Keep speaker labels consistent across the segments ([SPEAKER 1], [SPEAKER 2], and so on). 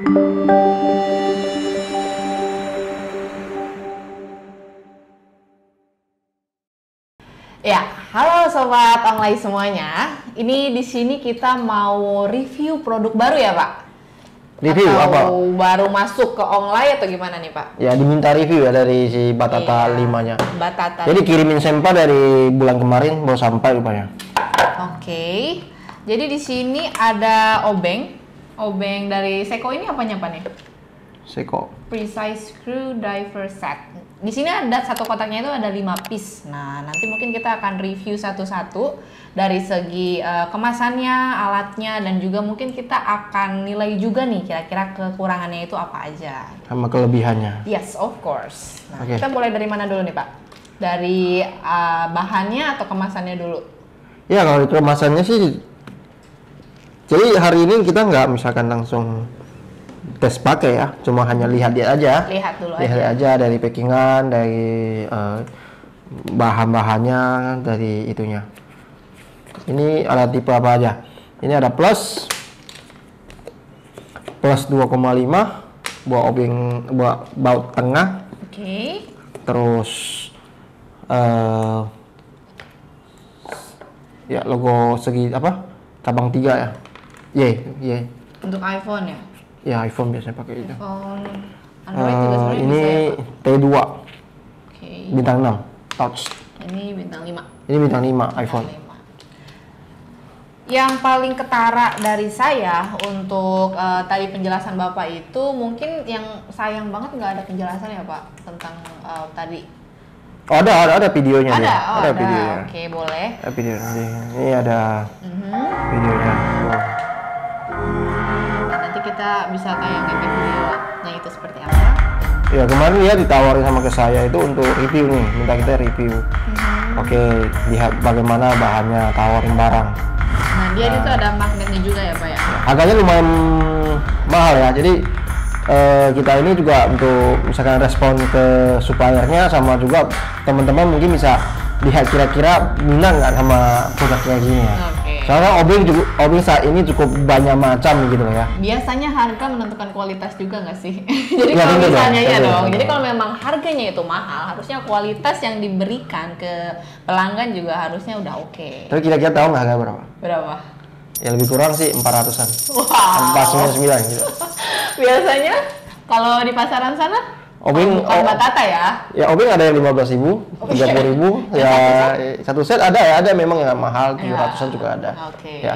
[SPEAKER 1] Ya, halo sobat online semuanya. Ini di sini kita mau review produk baru ya, Pak?
[SPEAKER 2] Review
[SPEAKER 1] atau
[SPEAKER 2] apa?
[SPEAKER 1] Baru masuk ke online atau gimana nih, Pak?
[SPEAKER 2] Ya, diminta review ya dari si Batata
[SPEAKER 1] Iya,
[SPEAKER 2] 5-nya.
[SPEAKER 1] Batata.
[SPEAKER 2] Jadi kirimin sampel dari bulan kemarin baru sampai rupanya.
[SPEAKER 1] Oke. Jadi di sini ada obeng. Obeng dari Seiko ini apanya, Pak nih?
[SPEAKER 2] Seiko.
[SPEAKER 1] Precise Screwdriver Set. Di sini ada satu kotaknya itu ada 5 piece. Nah, nanti mungkin kita akan review satu-satu dari segi kemasannya, alatnya, dan juga mungkin kita akan nilai juga nih kira-kira kekurangannya itu apa aja.
[SPEAKER 2] Sama kelebihannya.
[SPEAKER 1] Yes, of course. Nah,
[SPEAKER 2] Oke.
[SPEAKER 1] kita mulai dari mana dulu nih, Pak? Dari bahannya atau kemasannya dulu?
[SPEAKER 2] Ya, kalau kemasannya sih, jadi hari ini kita nggak misalkan langsung tes pakai ya, cuma hanya lihat dia aja.
[SPEAKER 1] Lihat dulu
[SPEAKER 2] Lihat aja dari packingan, dari bahan-bahannya, dari itunya. Ini ada tipe apa aja? Ini ada plus 2,5 buat obeng, buat baut tengah.
[SPEAKER 1] Oke.
[SPEAKER 2] Terus ya logo segi apa? Cabang 3 ya. Y.
[SPEAKER 1] Untuk iPhone ya?
[SPEAKER 2] Ya iPhone biasanya pakai itu.
[SPEAKER 1] iPhone, Android juga sebenarnya
[SPEAKER 2] ini
[SPEAKER 1] bisa ya, Pak?
[SPEAKER 2] T2
[SPEAKER 1] Oke.
[SPEAKER 2] bintang 6 touch.
[SPEAKER 1] Ini bintang 5.
[SPEAKER 2] Ini bintang 5 iPhone.
[SPEAKER 1] Yang paling ketara dari saya untuk tadi penjelasan Bapak itu mungkin yang sayang banget nggak ada penjelasan ya Pak tentang tadi.
[SPEAKER 2] Oh, ada videonya
[SPEAKER 1] Ada,
[SPEAKER 2] dia.
[SPEAKER 1] oh, ada.
[SPEAKER 2] Videonya.
[SPEAKER 1] Oke, boleh.
[SPEAKER 2] Ada videonya. Ini ada videonya. Oh.
[SPEAKER 1] Nah, nanti kita bisa tayangin di videonya itu seperti apa.
[SPEAKER 2] Ya kemarin dia ditawarin sama ke saya itu untuk review nih, minta kita review. Oke, lihat bagaimana bahannya, tawarin barang.
[SPEAKER 1] Nah, dia itu ada magnetnya juga ya Pak ya?
[SPEAKER 2] Harganya lumayan mahal ya, jadi kita ini juga untuk misalkan respon ke suppliernya, sama juga teman-teman mungkin bisa lihat kira-kira minat nggak sama produk kayak gini ya.
[SPEAKER 1] Oke.
[SPEAKER 2] Soalnya obeng saat ini cukup banyak macam gitu ya.
[SPEAKER 1] Biasanya harga menentukan kualitas juga nggak sih? Jadi
[SPEAKER 2] Ya,
[SPEAKER 1] kalau
[SPEAKER 2] tentu
[SPEAKER 1] misalnya
[SPEAKER 2] dong,
[SPEAKER 1] ya
[SPEAKER 2] tentu
[SPEAKER 1] dong.
[SPEAKER 2] dong.
[SPEAKER 1] Jadi kalau memang harganya itu mahal, harusnya kualitas yang diberikan ke pelanggan juga harusnya udah oke.
[SPEAKER 2] Tapi kira-kira tahu nggak harga berapa?
[SPEAKER 1] Berapa?
[SPEAKER 2] Ya lebih kurang sih 400-an.
[SPEAKER 1] Wow.
[SPEAKER 2] 499 gitu.
[SPEAKER 1] Biasanya kalau di pasaran sana
[SPEAKER 2] Obeng
[SPEAKER 1] bukan Batata ya?
[SPEAKER 2] Ya obeng ada yang 15.000, 30.000, ya satu set ada ya, ada memang yang mahal 700-an juga ada.
[SPEAKER 1] Oke.
[SPEAKER 2] Ya.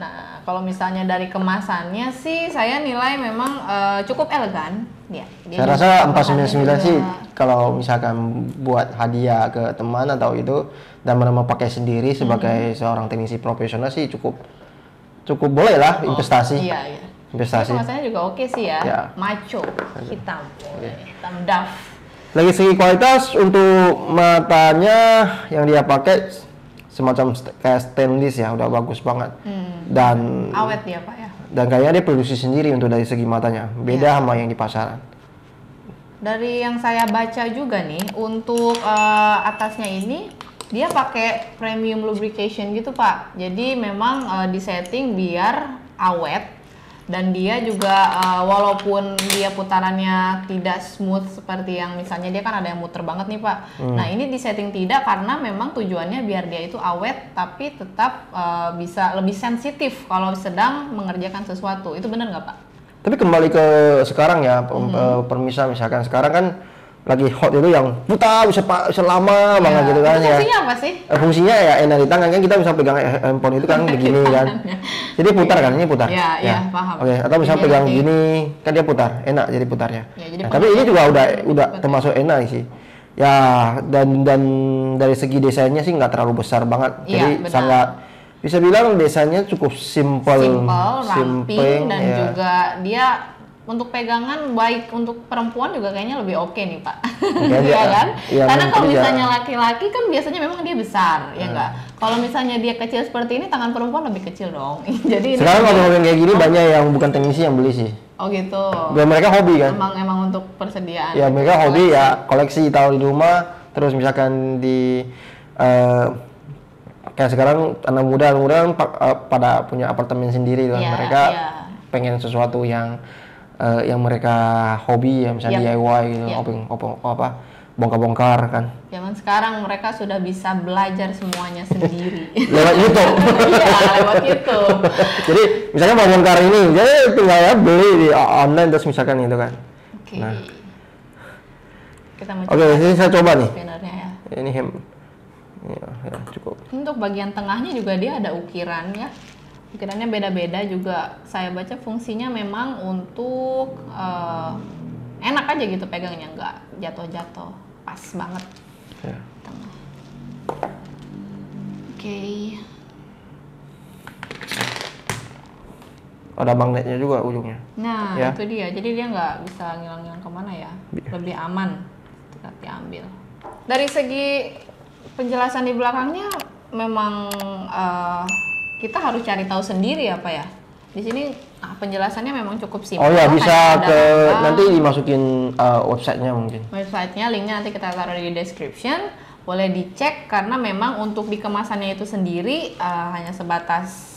[SPEAKER 1] Nah, kalau misalnya dari kemasannya sih saya nilai memang cukup elegan ya. Dia
[SPEAKER 2] Saya
[SPEAKER 1] juga
[SPEAKER 2] rasa
[SPEAKER 1] bahannya
[SPEAKER 2] 499 sih
[SPEAKER 1] juga-
[SPEAKER 2] kalau misalkan buat hadiah ke teman atau itu dan mau pakai sendiri sebagai seorang teknisi profesional sih cukup boleh lah investasi.
[SPEAKER 1] Iya, iya.
[SPEAKER 2] Investasi.
[SPEAKER 1] Ini kemasannya juga oke sih ya.
[SPEAKER 2] Ya.
[SPEAKER 1] Macho, hitam, hitam duff.
[SPEAKER 2] Lagi segi kualitas untuk matanya yang dia pakai semacam kayak stainless ya, udah bagus banget. Dan
[SPEAKER 1] Awet dia Pak ya.
[SPEAKER 2] dan kayaknya dia produksi sendiri untuk dari segi matanya, beda sama yang di pasaran.
[SPEAKER 1] Dari yang saya baca juga nih, untuk atasnya ini dia pakai premium lubrication gitu Pak. Jadi memang disetting biar awet, dan dia juga walaupun dia putarannya tidak smooth seperti yang misalnya dia kan ada yang muter banget nih Pak. Nah ini disetting tidak karena memang tujuannya biar dia itu awet tapi tetap bisa lebih sensitif kalau sedang mengerjakan sesuatu. Itu benar nggak Pak?
[SPEAKER 2] Tapi kembali ke sekarang ya, permisal misalkan sekarang kan lagi hot itu yang putar bisa lama banget gitu kan
[SPEAKER 1] Itu
[SPEAKER 2] ya.
[SPEAKER 1] fungsinya apa sih?
[SPEAKER 2] Fungsinya ya enak di tangan kan, kita bisa pegang handphone itu kan begini kan. Jadi putar kan, ini putar.
[SPEAKER 1] Iya, iya, paham.
[SPEAKER 2] Oke, atau bisa
[SPEAKER 1] Jadi
[SPEAKER 2] pegang
[SPEAKER 1] nanti-
[SPEAKER 2] gini kan dia putar, enak jadi putarnya.
[SPEAKER 1] Ya, jadi
[SPEAKER 2] Nah, tapi ini juga udah
[SPEAKER 1] putar.
[SPEAKER 2] termasuk enak sih. Ya, dan dari segi desainnya sih nggak terlalu besar banget.
[SPEAKER 1] Iya,
[SPEAKER 2] Jadi
[SPEAKER 1] benar.
[SPEAKER 2] sangat bisa bilang desainnya cukup simple,
[SPEAKER 1] ramping, dan
[SPEAKER 2] ya.
[SPEAKER 1] juga dia untuk pegangan baik untuk perempuan juga kayaknya lebih oke nih Pak.
[SPEAKER 2] Iya,
[SPEAKER 1] Iya kan?
[SPEAKER 2] iya,
[SPEAKER 1] Karena kalau
[SPEAKER 2] mungkin ya.
[SPEAKER 1] misalnya laki-laki kan biasanya memang dia besar, ya enggak? Kalau misalnya dia kecil seperti ini, tangan perempuan lebih kecil dong. Jadi ini
[SPEAKER 2] Sekarang kalau kayak gini banyak yang bukan teknisi yang beli sih.
[SPEAKER 1] oh gitu.
[SPEAKER 2] Dan mereka hobi kan.
[SPEAKER 1] Emang untuk persediaan.
[SPEAKER 2] Ya mereka hobi ya, koleksi taruh di rumah, terus misalkan di kayak sekarang anak muda kan pada punya apartemen sendiri kan.
[SPEAKER 1] Iya,
[SPEAKER 2] Mereka
[SPEAKER 1] iya.
[SPEAKER 2] pengen sesuatu yang yang mereka hobi ya, misalnya DIY gitu, bongkar-bongkar kan.
[SPEAKER 1] Zaman sekarang mereka sudah bisa belajar semuanya sendiri.
[SPEAKER 2] Lewat YouTube.
[SPEAKER 1] Iya, lewat YouTube.
[SPEAKER 2] Jadi misalnya mau bongkar ini, jadi tinggal ya beli di online terus misalkan gitu kan.
[SPEAKER 1] Oke.
[SPEAKER 2] Nah.
[SPEAKER 1] Kita mau
[SPEAKER 2] Oke, ini saya coba nih.
[SPEAKER 1] spinnernya ya.
[SPEAKER 2] Ini ya, cukup.
[SPEAKER 1] Untuk bagian tengahnya juga dia ada ukiran ya. Ukirannya beda-beda juga. Saya baca fungsinya memang untuk enak aja gitu pegangnya, nggak jatuh-jatuh, pas banget.
[SPEAKER 2] Ya.
[SPEAKER 1] Tengah. Oke.
[SPEAKER 2] Ada magnetnya juga ujungnya.
[SPEAKER 1] Nah,
[SPEAKER 2] Ya.
[SPEAKER 1] itu dia. Jadi dia nggak bisa ngilang-ngilang kemana ya. Lebih aman ketika diambil. Dari segi penjelasan di belakangnya memang kita harus cari tahu sendiri apa ya. Di sini penjelasannya memang cukup simpel.
[SPEAKER 2] Oh ya, bisa
[SPEAKER 1] Hanya
[SPEAKER 2] ke
[SPEAKER 1] ada
[SPEAKER 2] nanti dimasukin websitenya mungkin.
[SPEAKER 1] websitenya, linknya nanti kita taruh di description. Boleh dicek karena memang untuk di kemasannya itu sendiri hanya sebatas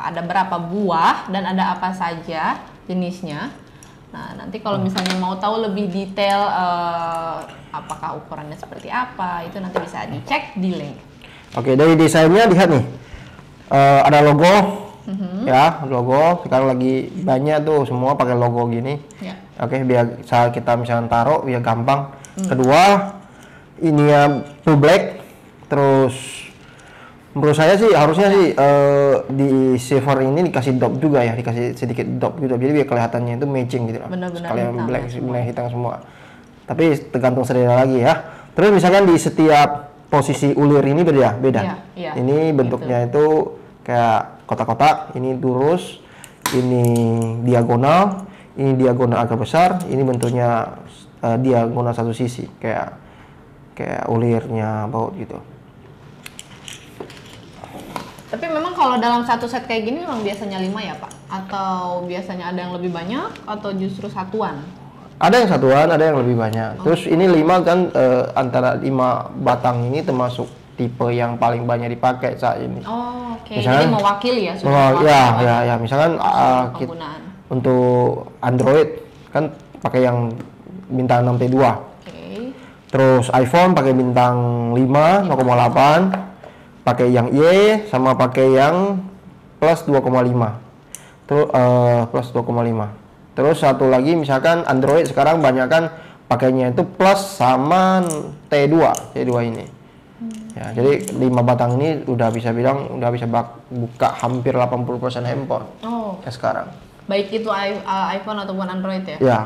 [SPEAKER 1] ada berapa buah dan ada apa saja jenisnya. Nah, nanti kalau misalnya mau tahu lebih detail apakah ukurannya seperti apa, itu nanti bisa dicek di link.
[SPEAKER 2] Oke, dari desainnya lihat nih. Ada logo. Ya, logo. Sekarang lagi banyak tuh semua pakai logo gini.
[SPEAKER 1] Ya.
[SPEAKER 2] Oke, biar saat kita misalnya taruh biar gampang. Kedua, ini ya full black. Terus menurut saya sih harusnya sih di silver ini dikasih dot juga ya, dikasih sedikit dot gitu. Jadi biar kelihatannya itu matching gitu loh.
[SPEAKER 1] Benar-benar
[SPEAKER 2] Sekalian
[SPEAKER 1] hitam
[SPEAKER 2] black,
[SPEAKER 1] semua.
[SPEAKER 2] black hitam semua. Tapi tergantung selera lagi ya. Terus misalkan di setiap posisi ulir ini beda.
[SPEAKER 1] Iya, iya.
[SPEAKER 2] Ini bentuknya itu kayak kotak-kotak, ini lurus, ini diagonal, ini diagonal agak besar, ini bentuknya diagonal satu sisi, kayak ulirnya baut gitu.
[SPEAKER 1] Tapi memang kalau dalam satu set kayak gini memang biasanya 5 ya Pak? Atau biasanya ada yang lebih banyak atau justru satuan?
[SPEAKER 2] Ada yang satuan, ada yang lebih banyak. Terus ini 5 kan antara 5 batang ini termasuk tipe yang paling banyak dipakai saat ini.
[SPEAKER 1] Oh, oke.
[SPEAKER 2] Misalkan-
[SPEAKER 1] Jadi mewakili ya?
[SPEAKER 2] Ya, misalkan
[SPEAKER 1] penggunaan.
[SPEAKER 2] untuk Android kan pakai yang bintang 6T2.
[SPEAKER 1] Oke.
[SPEAKER 2] Terus iPhone pakai bintang 5 0,8, pakai yang Y sama pakai yang plus 2,5. Terus plus 2,5. Terus satu lagi misalkan Android sekarang banyak kan pakainya itu plus sama T2 ini. Ya, jadi 5 batang ini udah bisa buka hampir 80% handphone
[SPEAKER 1] Oh,
[SPEAKER 2] ya sekarang.
[SPEAKER 1] baik itu iPhone ataupun Android ya?
[SPEAKER 2] Ya,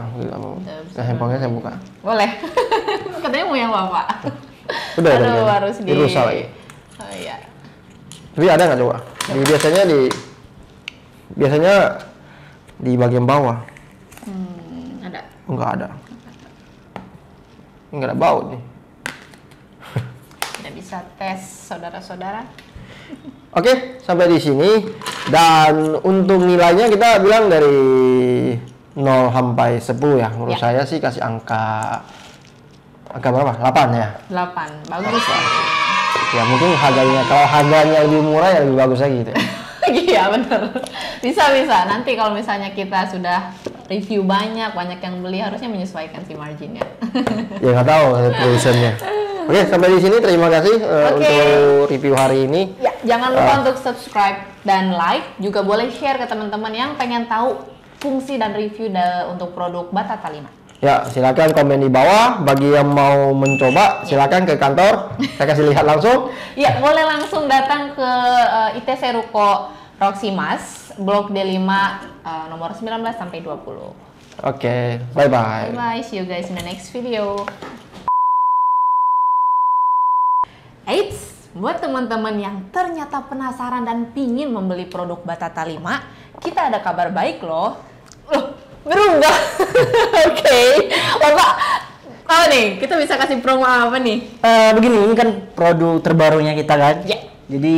[SPEAKER 1] bisa
[SPEAKER 2] handphonenya saya buka.
[SPEAKER 1] Boleh. Katanya mau yang Bapak.
[SPEAKER 2] Udah,
[SPEAKER 1] Aduh, harus
[SPEAKER 2] dirusak lagi.
[SPEAKER 1] Oh iya.
[SPEAKER 2] Tapi ada nggak coba? Biasanya di bagian bawah.
[SPEAKER 1] Ada.
[SPEAKER 2] Enggak ada. Enggak ada baut nih.
[SPEAKER 1] Tidak bisa tes saudara-saudara.
[SPEAKER 2] Oke, sampai di sini. Dan untuk nilainya kita bilang dari 0 sampai 10 ya. Menurut
[SPEAKER 1] Ya.
[SPEAKER 2] saya sih kasih angka berapa? 8 ya.
[SPEAKER 1] 8. Bagus.
[SPEAKER 2] Ya mungkin kalau harganya lebih murah ya lebih bagus lagi gitu ya.
[SPEAKER 1] Iya bener. Bisa. Nanti kalau misalnya kita sudah review banyak yang beli harusnya menyesuaikan si marginnya.
[SPEAKER 2] Ya nggak tahu produsennya. Oke, sampai di sini terima kasih untuk review hari ini.
[SPEAKER 1] Ya, jangan lupa untuk subscribe dan like. Juga boleh share ke teman-teman yang pengen tahu fungsi dan review untuk produk Batata 5.
[SPEAKER 2] Ya, silakan komen di bawah. Bagi yang mau mencoba, silakan ke kantor. Saya kasih lihat langsung.
[SPEAKER 1] Ya, boleh langsung datang ke ITC Ruko Roximas, Blok D5, nomor 19 sampai 20.
[SPEAKER 2] Oke, bye-bye.
[SPEAKER 1] Bye-bye, see you guys in the next video. Eits, buat teman-teman yang ternyata penasaran dan pingin membeli produk Batata 5, kita ada kabar baik loh. Loh, berubah. Oke. Bapak, apa nih? Kita bisa kasih promo apa nih?
[SPEAKER 3] Begini, ini kan produk terbarunya kita kan.
[SPEAKER 1] Ya.
[SPEAKER 3] Jadi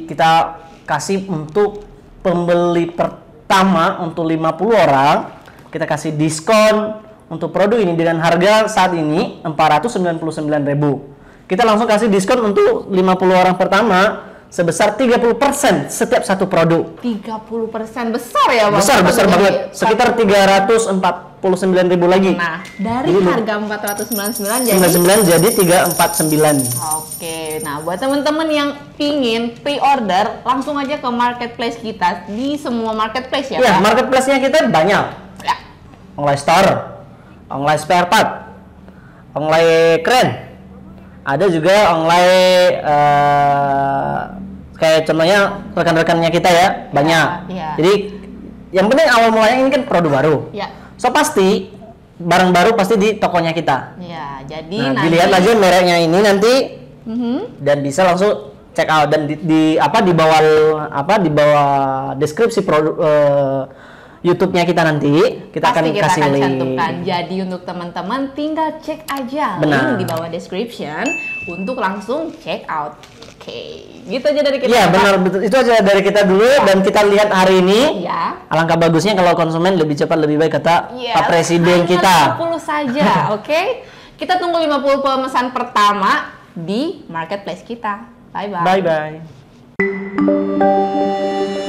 [SPEAKER 3] kita kasih untuk pembeli pertama untuk 50 orang, kita kasih diskon untuk produk ini dengan harga saat ini 499.000. Kita langsung kasih diskon untuk 50 orang pertama sebesar 30% setiap satu produk.
[SPEAKER 1] 30% besar ya Bang?
[SPEAKER 3] Besar
[SPEAKER 1] Jadi
[SPEAKER 3] banget. Sekitar 349.000 lagi.
[SPEAKER 1] Nah, dari
[SPEAKER 3] Jadi,
[SPEAKER 1] harga 499 jadi
[SPEAKER 3] 99 jadi 349.
[SPEAKER 1] Oke, nah buat teman-teman yang pingin pre-order, langsung aja ke marketplace kita di semua marketplace ya,
[SPEAKER 3] Ya,
[SPEAKER 1] Pak?
[SPEAKER 3] marketplace-nya kita banyak.
[SPEAKER 1] Ya.
[SPEAKER 3] Online store, online spare part, online crane. Ada juga online kayak contohnya rekan-rekannya kita ya, banyak.
[SPEAKER 1] Ya.
[SPEAKER 3] Jadi yang penting awal mulanya ini kan produk baru.
[SPEAKER 1] Ya.
[SPEAKER 3] So pasti barang baru pasti di tokonya kita.
[SPEAKER 1] Ya, jadi
[SPEAKER 3] Nah,
[SPEAKER 1] nanti
[SPEAKER 3] dilihat aja mereknya ini nanti
[SPEAKER 1] Mhm.
[SPEAKER 3] dan bisa langsung check out dan di bawah deskripsi produk YouTube-nya kita nanti kita
[SPEAKER 1] pasti
[SPEAKER 3] akan
[SPEAKER 1] kita
[SPEAKER 3] kasih
[SPEAKER 1] akan
[SPEAKER 3] link.
[SPEAKER 1] cantumkan. Jadi untuk teman-teman tinggal cek aja
[SPEAKER 3] Benar.
[SPEAKER 1] link di bawah description untuk langsung check out. Oke, gitu aja dari kita.
[SPEAKER 3] Iya
[SPEAKER 1] Pak.
[SPEAKER 3] benar, betul. Itu aja dari kita dulu dan kita lihat hari ini.
[SPEAKER 1] Ya.
[SPEAKER 3] Alangkah bagusnya kalau konsumen lebih cepat lebih baik kata
[SPEAKER 1] Yes,
[SPEAKER 3] Pak Presiden
[SPEAKER 1] hanya
[SPEAKER 3] kita.
[SPEAKER 1] 50 saja, oke? Kita tunggu 50 pemesan pertama di marketplace kita. Bye bye.
[SPEAKER 3] Bye bye.